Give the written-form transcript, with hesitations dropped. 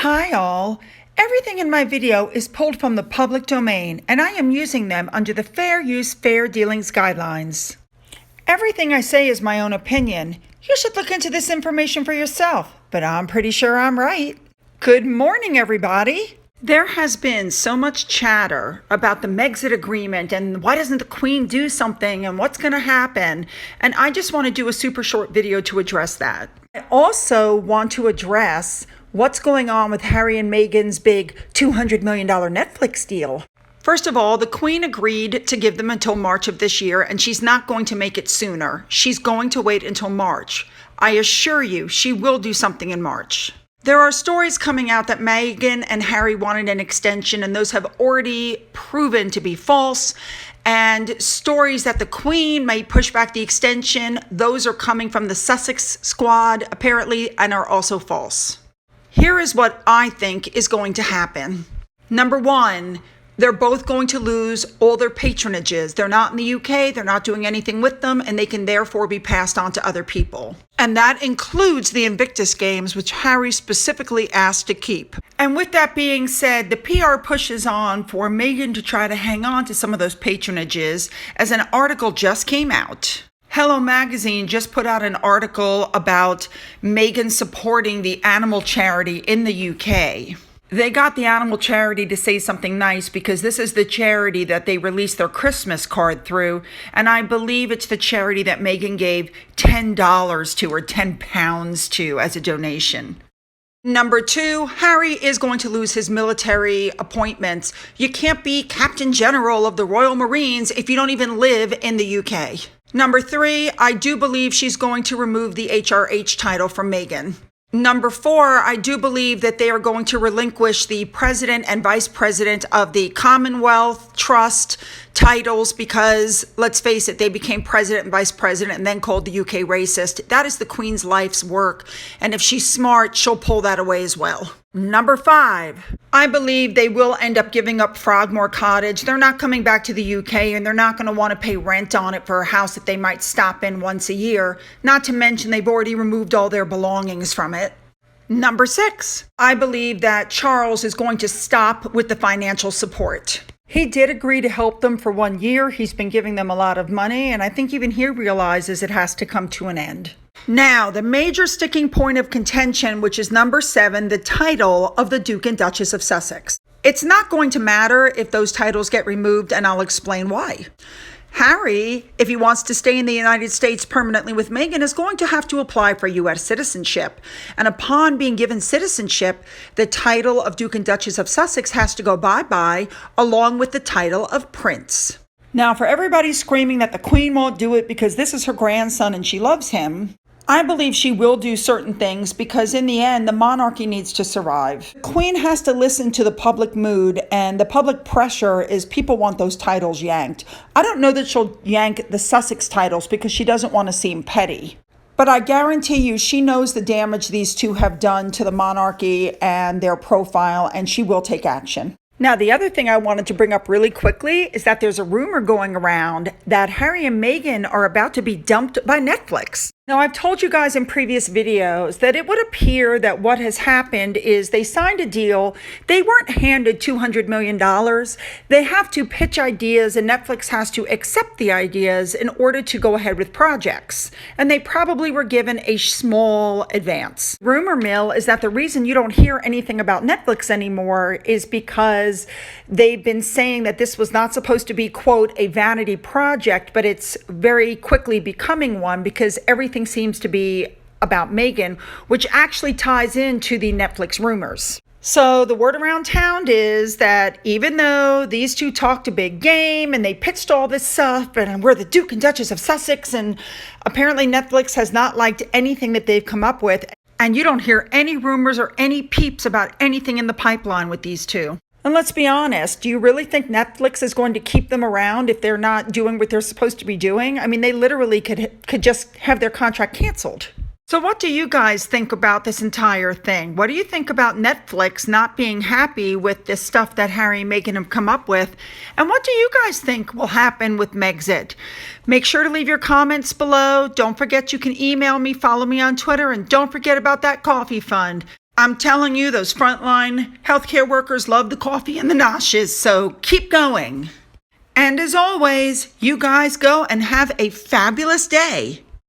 Hi all. Everything in my video is pulled from the public domain and I am using them under the Fair Use Fair Dealings guidelines. Everything I say is my own opinion. You should look into this information for yourself, but I'm pretty sure I'm right. Good morning, everybody. There has been so much chatter about the Mexit agreement and why doesn't the Queen do something and what's going to happen, and I just want to do a super short video to address that. I also want to address what's going on with Harry and Meghan's big $200 million Netflix deal. First of all, the Queen agreed to give them until March of this year, and she's not going to make it sooner. She's going to wait until March. I assure you, she will do something in March. There are stories coming out that Meghan and Harry wanted an extension, and those have already proven to be false. And stories that the Queen may push back the extension, those are coming from the Sussex squad, apparently, and are also false. Here is what I think is going to happen. Number one, they're both going to lose all their patronages. They're not in the UK, they're not doing anything with them, and they can therefore be passed on to other people. And that includes the Invictus Games, which Harry specifically asked to keep. And with that being said, the PR pushes on for Meghan to try to hang on to some of those patronages, as an article just came out. Hello Magazine just put out an article about Meghan supporting the animal charity in the UK. They got the animal charity to say something nice because this is the charity that they released their Christmas card through, and I believe it's the charity that Meghan gave $10 to or £10 to as a donation. Number two, Harry is going to lose his military appointments. You can't be Captain General of the Royal Marines if you don't even live in the UK. Number three, I do believe she's going to remove the HRH title from Meghan. Number four, I do believe that they are going to relinquish the president and vice president of the Commonwealth Trust titles because, let's face it, they became president and vice president and then called the UK racist. That is the Queen's life's work, and if she's smart, she'll pull that away as well. Number five, I believe they will end up giving up Frogmore Cottage. They're not coming back to the UK, and they're not going to want to pay rent on it for a house that they might stop in once a year. Not to mention they've already removed all their belongings from it. Number six, I believe that Charles is going to stop with the financial support. He did agree to help them for 1 year. He's been giving them a lot of money, and I think even he realizes it has to come to an end. Now, the major sticking point of contention, which is number seven, the title of the Duke and Duchess of Sussex. It's not going to matter if those titles get removed, and I'll explain why. Harry, if he wants to stay in the United States permanently with Meghan, is going to have to apply for U.S. citizenship. And upon being given citizenship, the title of Duke and Duchess of Sussex has to go bye-bye, along with the title of Prince. Now, for everybody screaming that the Queen won't do it because this is her grandson and she loves him, I believe she will do certain things because in the end, the monarchy needs to survive. The Queen has to listen to the public mood, and the public pressure is people want those titles yanked. I don't know that she'll yank the Sussex titles because she doesn't want to seem petty. But I guarantee you she knows the damage these two have done to the monarchy and their profile, and she will take action. Now, the other thing I wanted to bring up really quickly is that there's a rumor going around that Harry and Meghan are about to be dumped by Netflix. Now, I've told you guys in previous videos that it would appear that what has happened is they signed a deal. They weren't handed $200 million. They have to pitch ideas, and Netflix has to accept the ideas in order to go ahead with projects. And they probably were given a small advance. Rumor mill is that the reason you don't hear anything about Netflix anymore is because they've been saying that this was not supposed to be, quote, a vanity project, but it's very quickly becoming one because everything seems to be about Meghan, which actually ties into the Netflix rumors. So the word around town is that even though these two talked a big game and they pitched all this stuff, and we're the Duke and Duchess of Sussex, and apparently Netflix has not liked anything that they've come up with, and you don't hear any rumors or any peeps about anything in the pipeline with these two. And let's be honest, do you really think Netflix is going to keep them around if they're not doing what they're supposed to be doing? I mean, they literally could just have their contract canceled. So what do you guys think about this entire thing? What do you think about Netflix not being happy with this stuff that Harry and Meghan have come up with? And what do you guys think will happen with Mexit? Make sure to leave your comments below. Don't forget you can email me, follow me on Twitter, and don't forget about that coffee fund. I'm telling you, those frontline healthcare workers love the coffee and the noshes, so keep going. And as always, you guys go and have a fabulous day.